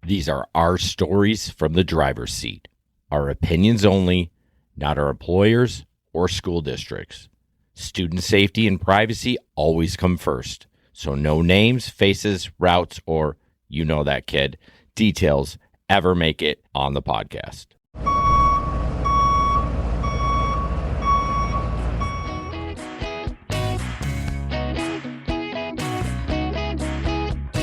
These are our stories from the driver's seat. Our opinions only, not our employers or school districts. Student safety and privacy always come first. So no names, faces, routes, or, you know that kid, details ever make it on the podcast.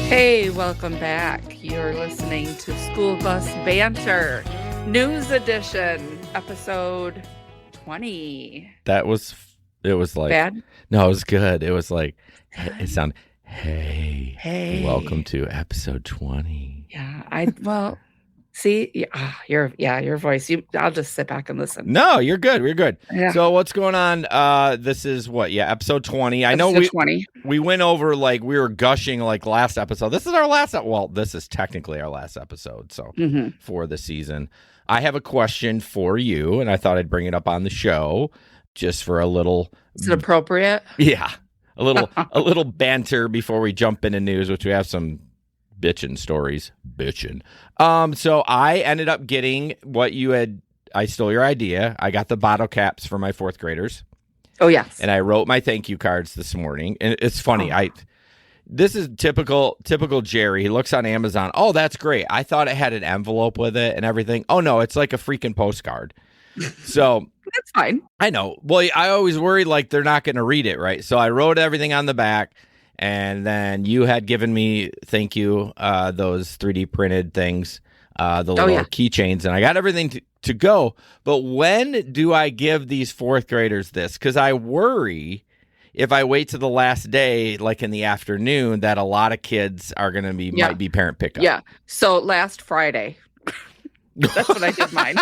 Hey, welcome back. You're listening to School Bus Banter, News Edition, episode 20. It was like... Bad? No, it was good. It was like, it sounded, hey, welcome to episode 20. Yeah, see, your voice. I'll just sit back and listen. No, you're good. We're good. Yeah. So what's going on? This is what? Yeah, episode 20. I know we went over, like, we were gushing like last episode. This is our last. Well, this is technically our last episode. So for the season, I have a question for you, and I thought I'd bring it up on the show just for a little. Is it appropriate? Yeah, a little banter before we jump into news, which we have some bitchin' stories. So I ended up getting what you had. I stole your idea. I got the bottle caps for my fourth graders. Oh, yes. And I wrote my thank you cards this morning. And it's funny. This is typical Jerry. He looks on Amazon. Oh, that's great. I thought it had an envelope with it and everything. Oh, no, it's like a freaking postcard. So that's fine. I know. Well, I always worry like they're not going to read it, right? So I wrote everything on the back. And then you had given me, thank you, those 3D printed things, the little keychains, and I got everything to go. But when do I give these fourth graders this? Because I worry if I wait to the last day, like in the afternoon, that a lot of kids are going to be might be parent pickup. Yeah. So last Friday, that's when I did mine.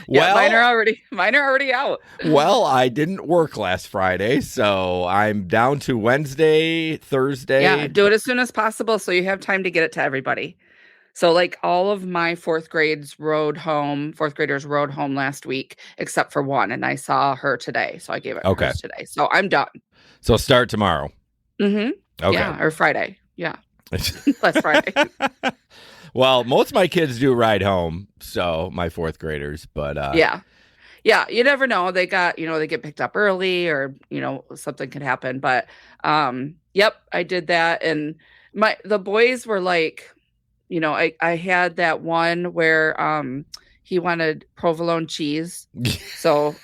Well, mine are already out. Well, I didn't work last Friday, so I'm down to Wednesday, Thursday. Yeah, do it as soon as possible so you have time to get it to everybody. So like all of my fourth graders rode home last week, except for one, and I saw her today, so I gave it hers today. So I'm done. So start tomorrow. Mm-hmm. Okay. Yeah, or Friday. Yeah. Last Friday. Well, most of my kids do ride home, so my fourth graders, but yeah, you never know. They get picked up early, or something could happen. But yep, I did that, and the boys were like, I had that one where he wanted provolone cheese, so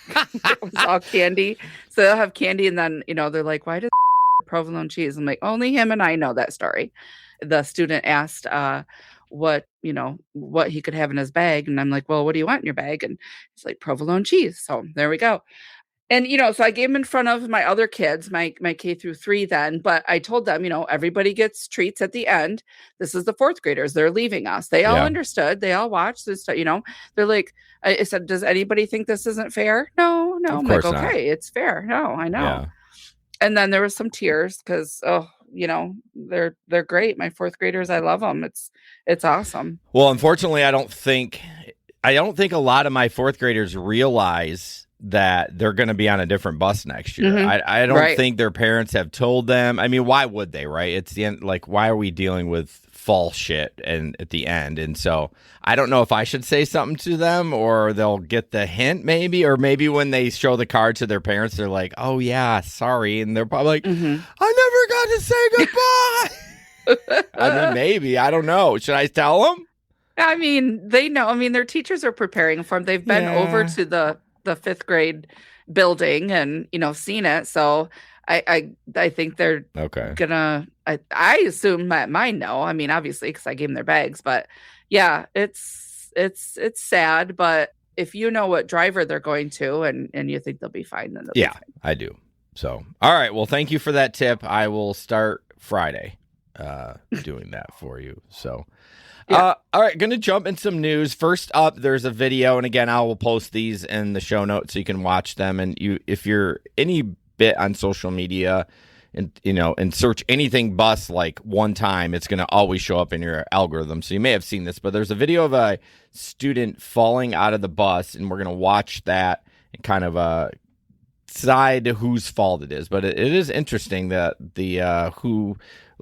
it was all candy. So they'll have candy, and then they're like, why does provolone cheese? I'm like, only him and I know that story. The student asked what he could have in his bag, and I'm like, well, what do you want in your bag? And he's like, provolone cheese. So there we go. And so I gave him in front of my other kids, my K through 3 then, but I told them, everybody gets treats at the end. This is the fourth graders. They're leaving us. They all understood. They all watched this. They're like, I said, does anybody think this isn't fair? No. I'm like, okay, it's fair. No, I know. Yeah. And then there was some tears because, they're great. My fourth graders, I love them. It's awesome. Well, unfortunately, I don't think a lot of my fourth graders realize that they're going to be on a different bus next year. Mm-hmm. I don't think their parents have told them. I mean, why would they, right? It's the end. Like, why are we dealing with fall shit and at the end? And so I don't know if I should say something to them, or they'll get the hint maybe, or maybe when they show the card to their parents, they're like, oh yeah, sorry. And they're probably like, I never got to say goodbye. I mean, maybe, I don't know. Should I tell them? I mean, they know. I mean, their teachers are preparing for them. They've been over to the fifth grade building and seen it. So I think they're gonna. I assume mine know. I mean, obviously, because I gave them their bags. But yeah, it's sad. But if you know what driver they're going to, and you think they'll be fine, then they'll be fine. I do. So all right. Well, thank you for that tip. I will start Friday doing that for you. So. Yeah. All right, going to jump in some news. First up, there's a video, and again, I will post these in the show notes so you can watch them. And if you're any bit on social media, and search anything bus like one time, it's going to always show up in your algorithm. So you may have seen this, but there's a video of a student falling out of the bus, and we're going to watch that and kind of decide whose fault it is, but it is interesting that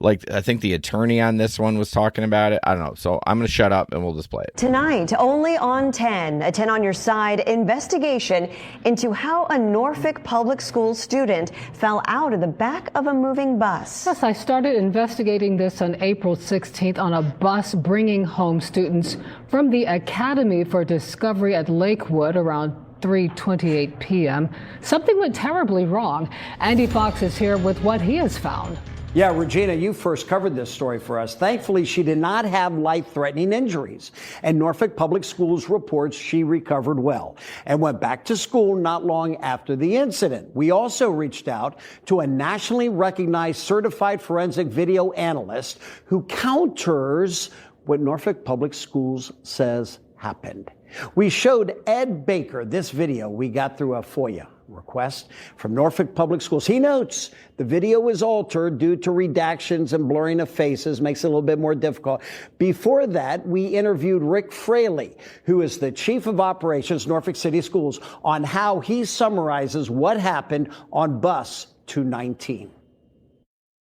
I think the attorney on this one was talking about it. I don't know. So I'm going to shut up and we'll just play it. Tonight, only on 10, a 10 on your side investigation into how a Norfolk Public School student fell out of the back of a moving bus. Yes, I started investigating this on April 16th on a bus bringing home students from the Academy for Discovery at Lakewood around 3:28 p.m. Something went terribly wrong. Andy Fox is here with what he has found. Yeah, Regina, you first covered this story for us. Thankfully, she did not have life-threatening injuries. And Norfolk Public Schools reports she recovered well and went back to school not long after the incident. We also reached out to a nationally recognized certified forensic video analyst who counters what Norfolk Public Schools says happened. We showed Ed Baker this video we got through a FOIA request from Norfolk Public Schools. He notes the video was altered due to redactions and blurring of faces, makes it a little bit more difficult. Before that, we interviewed Rick Fraley, who is the Chief of Operations, Norfolk City Schools, on how he summarizes what happened on bus 219.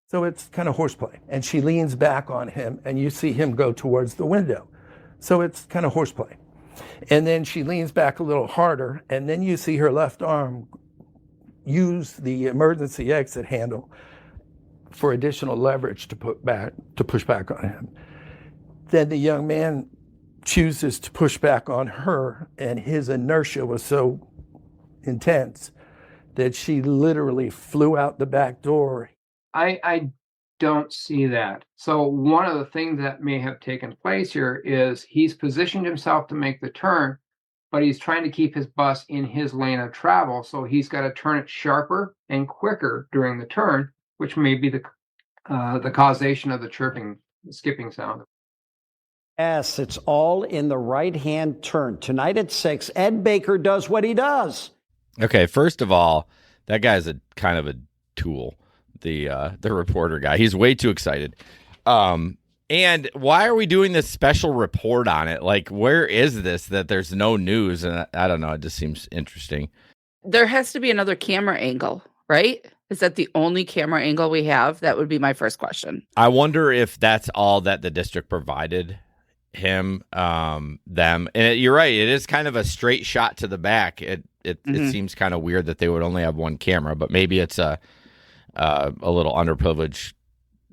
So it's kind of horseplay. And she leans back on him, and you see him go towards the window. So it's kind of horseplay. And then she leans back a little harder, and then you see her left arm use the emergency exit handle for additional leverage to push back on him. Then the young man chooses to push back on her, and his inertia was so intense that she literally flew out the back door. I don't see that. So one of the things that may have taken place here is he's positioned himself to make the turn, but he's trying to keep his bus in his lane of travel. So he's got to turn it sharper and quicker during the turn, which may be the causation of the chirping, the skipping sound. Yes, it's all in the right-hand turn. Tonight at 6, Ed Baker does what he does. Okay, first of all, that guy's a kind of a tool. The reporter guy. He's way too excited. And why are we doing this special report on it? Like, where is this that there's no news? And I don't know. It just seems interesting. There has to be another camera angle, right? Is that the only camera angle we have? That would be my first question. I wonder if that's all that the district provided him, them. And you're right. It is kind of a straight shot to the back. It seems kind of weird that they would only have one camera, but maybe it's a little underprivileged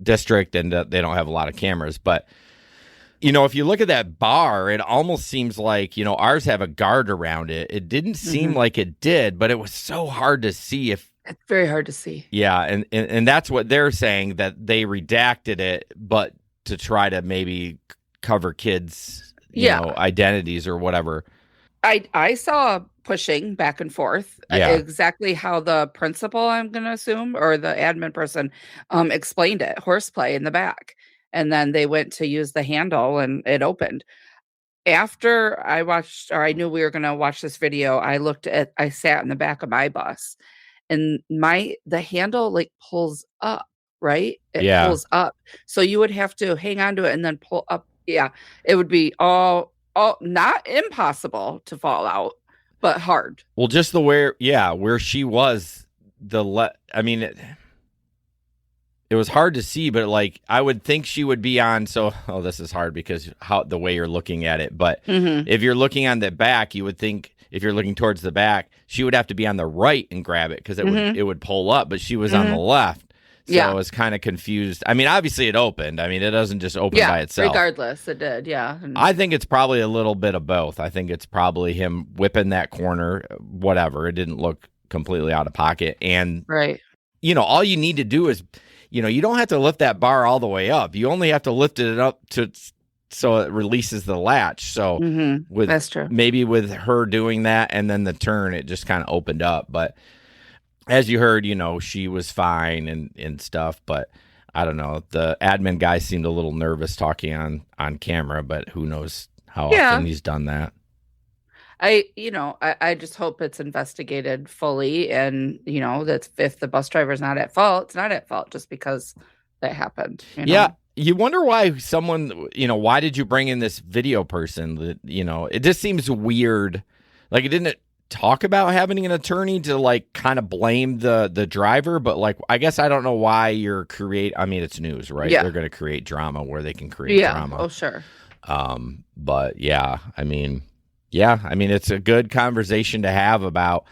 district and they don't have a lot of cameras. But, if you look at that bar, it almost seems like, ours have a guard around it. It didn't seem like it did, but it was so hard to see if. It's very hard to see. Yeah. And that's what they're saying, that they redacted it, but to try to maybe cover kids, identities or whatever. I saw pushing back and forth, exactly how the principal, I'm going to assume, or the admin person explained it, horseplay in the back. And then they went to use the handle and it opened. After I watched, or I knew we were going to watch this video, I sat in the back of my bus and the handle like pulls up, right? It pulls up. So you would have to hang on to it and then pull up. Yeah. It would be all not impossible to fall out, but hard. Well, just where she was, it was hard to see, but like I would think she would be on. So, this is hard because the way you're looking at it. But if you're looking on the back, you would think if you're looking towards the back, she would have to be on the right and grab it because it would pull up. But she was on the left. So I was kind of confused. I mean, obviously it opened. I mean, it doesn't just open by itself. Regardless, it did, yeah. I think it's probably a little bit of both. I think it's probably him whipping that corner, whatever. It didn't look completely out of pocket. And, right. All you need to do is, you don't have to lift that bar all the way up. You only have to lift it up so it releases the latch. So that's true. Maybe with her doing that and then the turn, it just kind of opened up. But as you heard, she was fine and stuff, but I don't know. The admin guy seemed a little nervous talking on camera, but who knows how often he's done that. I just hope it's investigated fully and, that if the bus driver's not at fault, it's not at fault just because that happened. Yeah. You wonder why someone, why did you bring in this video person that, it just seems weird. Like it didn't talk about having an attorney to like kind of blame the driver, but like I guess I don't know why it's news, right? Yeah. They're going to create drama where they can create drama. Oh, sure. But yeah, I mean, it's a good conversation to have about,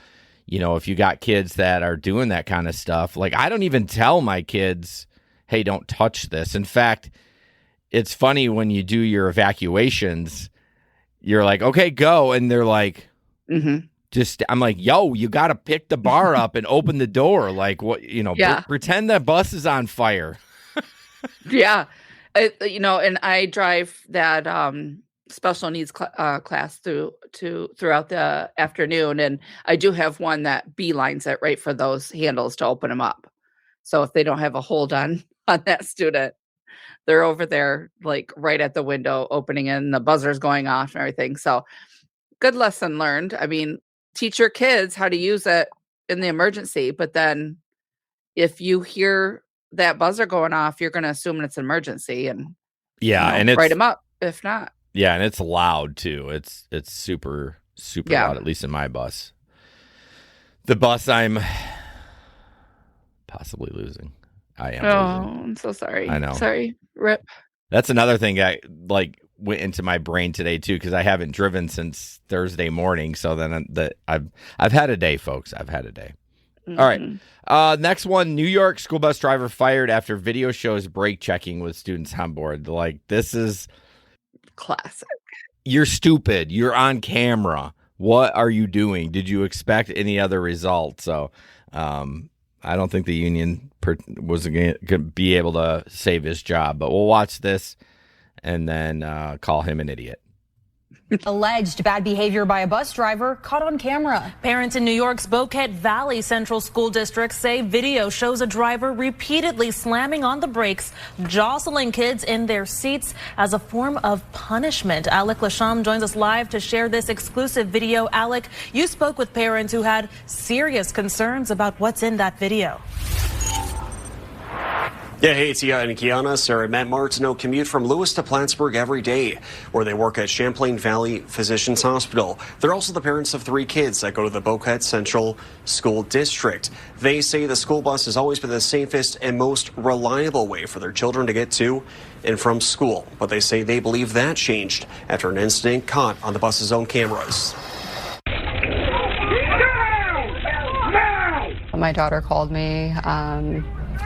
if you got kids that are doing that kind of stuff. Like, I don't even tell my kids, hey, don't touch this. In fact, it's funny when you do your evacuations, you're like, okay, go. And they're like, I'm like, yo, you got to pick the bar up and open the door. Like, what, pretend that bus is on fire. Yeah. And I drive that special needs class throughout the afternoon. And I do have one that beelines it right for those handles to open them up. So if they don't have a hold on that student, they're over there like right at the window opening and the buzzer's going off and everything. So good lesson learned. I mean, teach your kids how to use it in the emergency. But then if you hear that buzzer going off, you're going to assume it's an emergency and and it's, write them up if not. Yeah, and it's loud too. It's super loud, at least in my bus. The bus I'm possibly losing. I am losing. I'm so sorry. I know. Sorry. RIP. That's another thing I went into my brain today too, because I haven't driven since Thursday morning. So then I've had a day, folks. I've had a day. Mm-hmm. All right. Next one, New York school bus driver fired after video shows brake checking with students on board. Like, this is classic. You're stupid. You're on camera. What are you doing? Did you expect any other result? So, I don't think the union was going to be able to save his job, but we'll watch this and then call him an idiot. Alleged bad behavior by a bus driver caught on camera. Parents in New York's Boquet Valley Central School District say video shows a driver repeatedly slamming on the brakes, jostling kids in their seats as a form of punishment. Alec Lasham joins us live to share this exclusive video. Alec, you spoke with parents who had serious concerns about what's in that video. Yeah, hey, it's Ian and Kiana. Sarah and Matt Martineau commute from Lewis to Plattsburgh every day, where they work at Champlain Valley Physicians Hospital. They're also the parents of 3 kids that go to the Boquet Central School District. They say the school bus has always been the safest and most reliable way for their children to get to and from school. But they say they believe that changed after an incident caught on the bus's own cameras. My daughter called me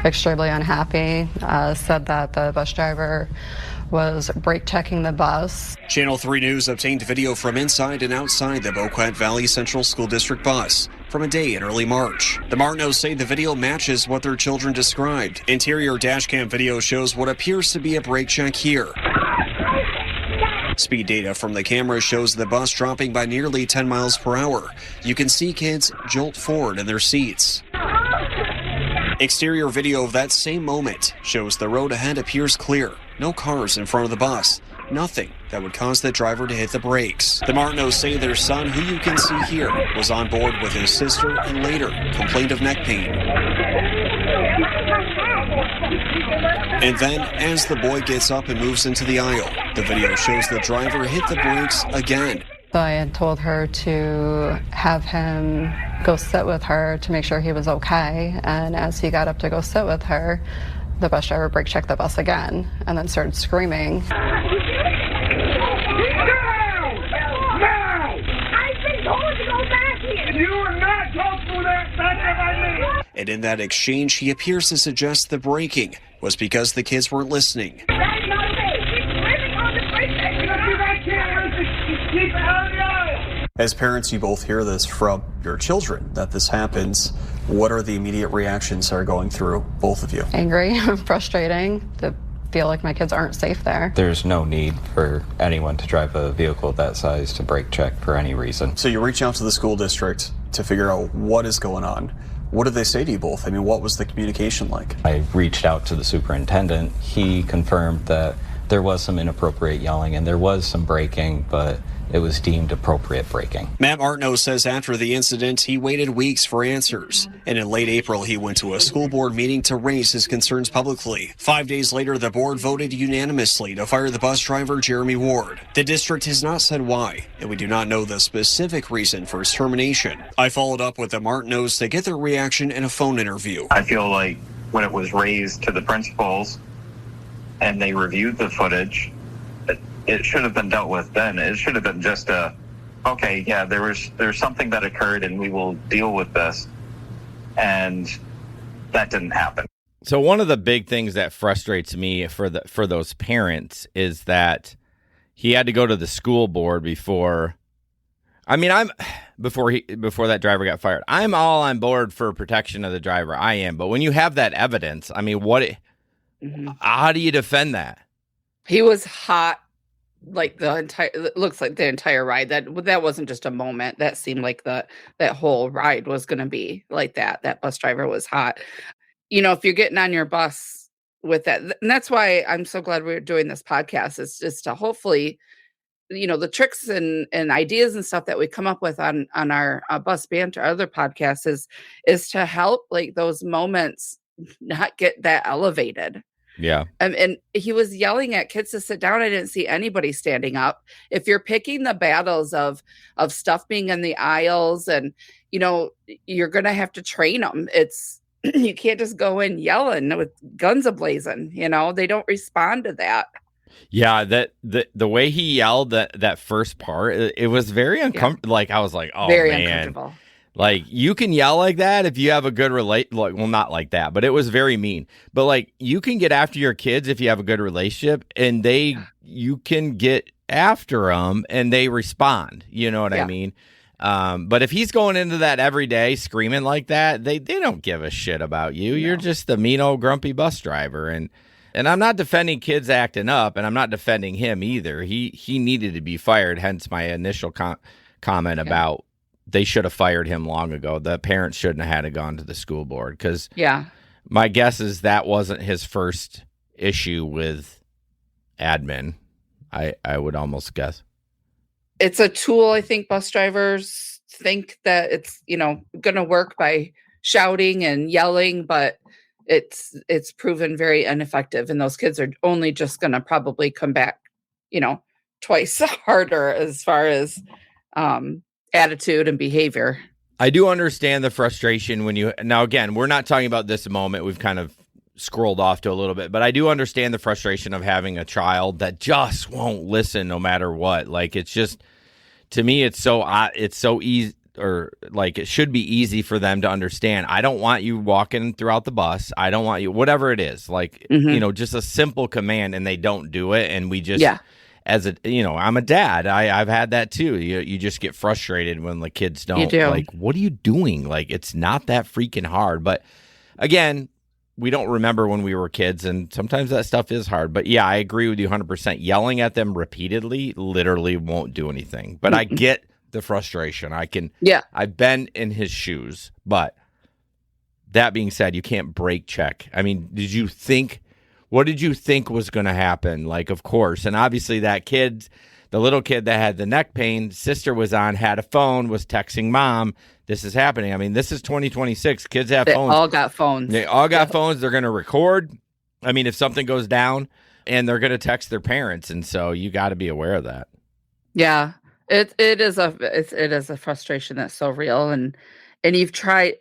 extremely unhappy, said that the bus driver was brake checking the bus. Channel 3 News obtained video from inside and outside the Boquet Valley Central School District bus from a day in early March. The Martineaus say the video matches what their children described. Interior dashcam video shows what appears to be a brake check here. Speed data from the camera shows the bus dropping by nearly 10 miles per hour. You can see kids jolt forward in their seats. Exterior video of that same moment shows the road ahead appears clear. No cars in front of the bus. Nothing that would cause the driver to hit the brakes. The Martineaus say their son, who you can see here, was on board with his sister and later complained of neck pain. And then, as the boy gets up and moves into the aisle, the video shows the driver hit the brakes again. So I had told her to have him go sit with her to make sure he was okay. And as he got up to go sit with her, the bus driver brake checked the bus again and then started screaming. And in that exchange, he appears to suggest the braking was because the kids weren't listening. As parents, you both hear this from your children, that this happens. What are the immediate reactions that are going through both of you? Angry, frustrating, to feel like my kids aren't safe there. There's no need for anyone to drive a vehicle that size to brake check for any reason. So you reach out to the school district to figure out what is going on. What did they say to you both? I mean, what was the communication like? I reached out to the superintendent. He confirmed that There was some inappropriate yelling and there was some braking, but it was deemed appropriate braking. Matt Martineau says after the incident, he waited weeks for answers. And in late April, he went to a school board meeting to raise his concerns publicly. 5 days later, the board voted unanimously to fire the bus driver, Jeremy Ward. The district has not said why, and we do not know the specific reason for his termination. I followed up with the Martineaus to get their reaction in a phone interview. I feel like when it was raised to the principals and they reviewed the footage, it should have been dealt with then. It should have been just okay, yeah, there's something that occurred and we will deal with this. And that didn't happen. So one of the big things that frustrates me for those parents is that he had to go to the school board before that driver got fired. I'm all on board for protection of the driver. I am. But when you have that evidence, I mean, how do you defend that? He was hot. Like it looks like the entire ride. That wasn't just a moment. That seemed like that whole ride was going to be like that. That bus driver was hot. If you're getting on your bus with that, and that's why I'm so glad we're doing this podcast, is just to hopefully, the tricks and ideas and stuff that we come up with on our bus banter, other podcasts is to help like those moments not get that elevated. Yeah. And he was yelling at kids to sit down. I didn't see anybody standing up. If you're picking the battles of stuff being in the aisles and, you're going to have to train them. You can't just go in yelling with guns ablazing. They don't respond to that. Yeah. The way he yelled that first part, it was very uncomfortable. Yeah. Like, I was like, oh, very man. Uncomfortable. Like, you can yell like that if you have a good not like that, but it was very mean. But like, you can get after your kids if you have a good relationship, and you can get after them and they respond. You know what I mean? But if he's going into that every day screaming like that, they don't give a shit about you. No. You're just a mean old grumpy bus driver. And I'm not defending kids acting up, and I'm not defending him either. He needed to be fired. Hence my initial comment about they should have fired him long ago. The parents shouldn't have had to gone to the school board, because my guess is that wasn't his first issue with admin. I would almost guess. It's a tool. I think bus drivers think that it's, going to work by shouting and yelling, but it's proven very ineffective. And those kids are only just going to probably come back, twice harder as far as, attitude and behavior. I do understand the frustration now again, we're not talking about this moment. We've kind of scrolled off to a little bit, but I do understand the frustration of having a child that just won't listen no matter what. Like, it's just, to me, it's so easy, or like, it should be easy for them to understand. I don't want you walking throughout the bus. I don't want you, whatever it is, like, just a simple command, and they don't do it. And we just, I'm a dad. I've had that too. You just get frustrated when the kids don't. You do. Like, what are you doing? Like, it's not that freaking hard. But again, we don't remember when we were kids, and sometimes that stuff is hard. But yeah, I agree with you 100%. Yelling at them repeatedly literally won't do anything. But I get the frustration. I've been in his shoes. But that being said, you can't brake check. I mean, what did you think was going to happen? Like, of course. And obviously that kid, the little kid that had the neck pain, sister was on, had a phone, was texting mom. This is happening. I mean, this is 2026. Kids have phones. They all got phones. They all got phones. They're going to record. I mean, if something goes down, and they're going to text their parents. And so you got to be aware of that. Yeah, it is a frustration that's so real. And you try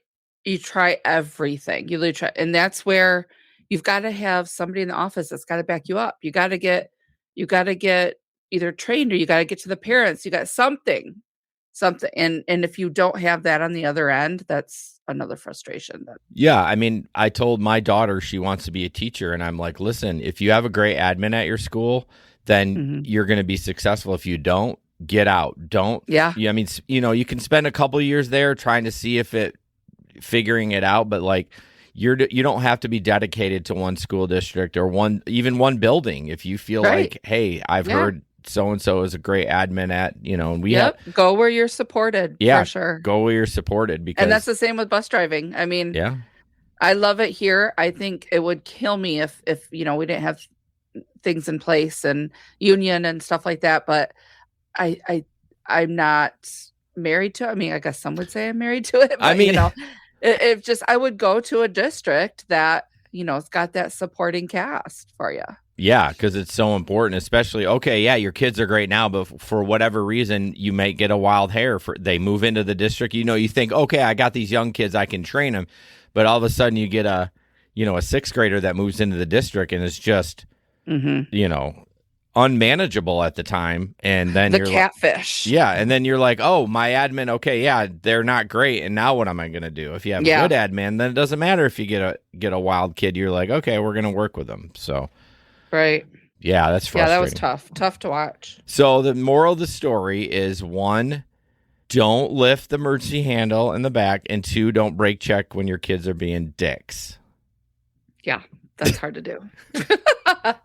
everything. You try, and that's where you've got to have somebody in the office that's got to back you up. You got to get either trained, or you got to get to the parents. You got something. And if you don't have that on the other end, that's another frustration. Yeah. I mean, I told my daughter she wants to be a teacher, and I'm like, listen, if you have a great admin at your school, then you're going to be successful. If you don't, get out. Don't. Yeah. I mean, you can spend a couple of years there trying to see figuring it out, but like, you don't have to be dedicated to one school district or even one building. If you feel like, hey, I've heard so-and-so is a great admin at, and we go where you're supported. Yeah, for sure. Go where you're supported. And that's the same with bus driving. I mean, I love it here. I think it would kill me if we didn't have, things in place and union and stuff like that. But I'm not married to it. I mean, I guess some would say I'm married to it. But, I mean, it just, I would go to a district that, it's got that supporting cast for you. Yeah, because it's so important, especially, okay, yeah, your kids are great now, but for whatever reason, you may get a wild hair. They move into the district, you think, okay, I got these young kids, I can train them. But all of a sudden you get a sixth grader that moves into the district and is just, unmanageable at the time. And then you're catfish. And then you're like, oh, my admin, okay, yeah, they're not great. And now what am I going to do? If you have a good admin, then it doesn't matter if you get a wild kid. You're like, okay, we're going to work with them. So. Right. Yeah, that's frustrating. Yeah, that was tough to watch. So the moral of the story is, 1, don't lift the emergency handle in the back, and 2, don't brake check when your kids are being dicks. Yeah, that's hard to do.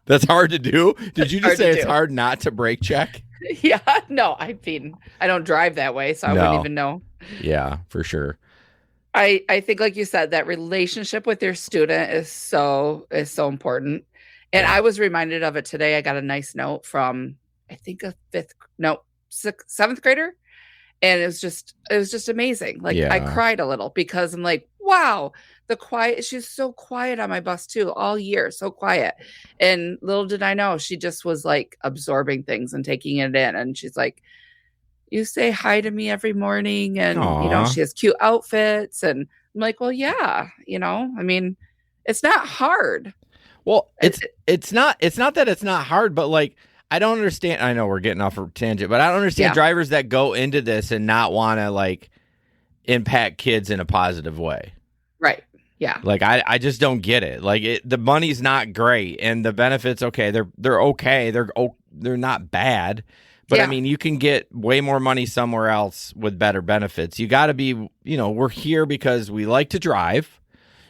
That's hard to do? Did you just say it's hard not to brake check? Yeah, no, I don't drive that way, so I wouldn't even know. Yeah, for sure. I think, like you said, that relationship with your student is so important. And I was reminded of it today. I got a nice note from, I think, a 7th grader. And it was just amazing. Like, I cried a little because I'm like, wow, she's so quiet on my bus too, all year, so quiet. And little did I know, she just was like absorbing things and taking it in. And she's like, you say hi to me every morning. And, she has cute outfits. And I'm like, well, yeah, I mean, it's not hard. Well, it's not that it's not hard, but like, I don't understand. I know we're getting off a tangent, but I don't understand drivers that go into this and not want to like impact kids in a positive way. Right. Yeah. Like, I just don't get it. Like, the money's not great and the benefits, okay, they're okay. They're not bad. But I mean, you can get way more money somewhere else with better benefits. You got to be, we're here because we like to drive.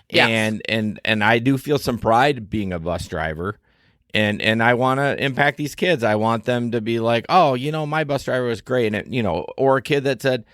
Yes. And I do feel some pride being a bus driver, and I want to impact these kids. I want them to be like, oh, my bus driver was great. And or a kid that said,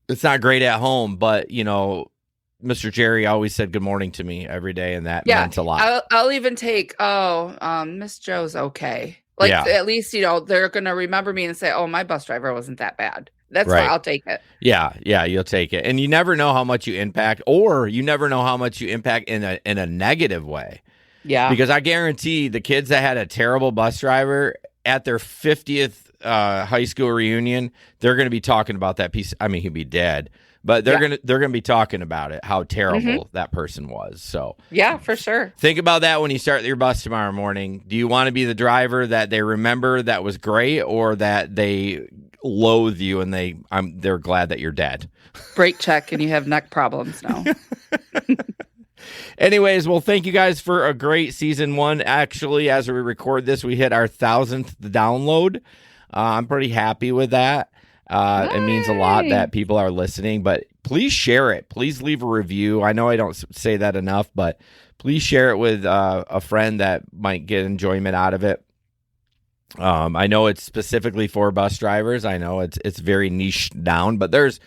it's not great at home, but Mr. Jerry always said good morning to me every day. And that meant a lot. I'll even take, Miss Joe's okay. Like, at least, they're going to remember me and say, oh, my bus driver wasn't that bad. That's why I'll take it. Yeah, you'll take it. And you never know how much you impact, or you never know how much you impact in a negative way. Yeah. Because I guarantee the kids that had a terrible bus driver at their 50th high school reunion, they're going to be talking about that piece. I mean, he'd be dead, but they're going to be talking about it, how terrible that person was. So yeah, for sure. Think about that when you start your bus tomorrow morning. Do you want to be the driver that they remember that was great, or that they loathe you and they're glad that you're dead? Brake check and you have neck problems now. Anyways, well, thank you guys for a great season 1. Actually, as we record this, we hit our 1,000th download. I'm pretty happy with that. It means a lot that people are listening, but please share it. Please leave a review. I know I don't say that enough, but please share it with a friend that might get enjoyment out of it. I know it's specifically for bus drivers. I know it's very niche down, but there's,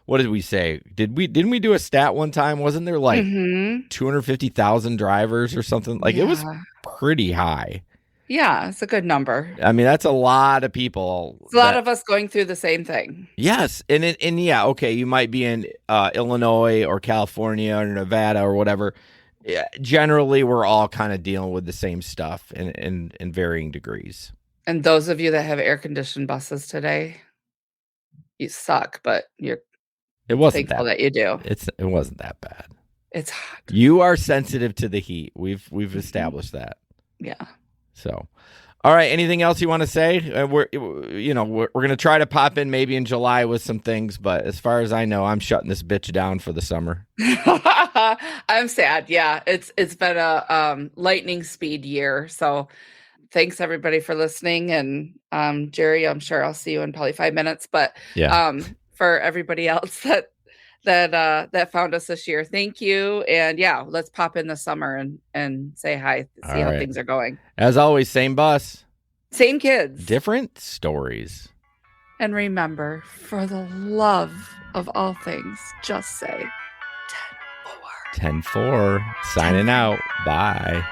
what did we say? Didn't we do a stat one time? Wasn't there like 250,000 drivers or something? Like, it was pretty high. Yeah, it's a good number. I mean, that's a lot of people. It's a lot of us going through the same thing. Yes. And yeah, okay, you might be in Illinois or California or Nevada or whatever. Yeah, generally, we're all kind of dealing with the same stuff in varying degrees. And those of you that have air-conditioned buses today, you suck, but it wasn't thankful that you do. It wasn't that bad. It's hot. You are sensitive to the heat. We've established that. Yeah. So, all right. Anything else you want to say? We're going to try to pop in maybe in July with some things, but as far as I know, I'm shutting this bitch down for the summer. I'm sad. Yeah, it's been a lightning speed year. So, thanks everybody for listening. And Jerry, I'm sure I'll see you in probably 5 minutes. But for everybody else that found us this year, thank you. And yeah, let's pop in the summer and say hi, see how things are going. As always, same bus, same kids, different stories. And remember, for the love of all things, just say 10-4. 10-4. Signing out. Bye.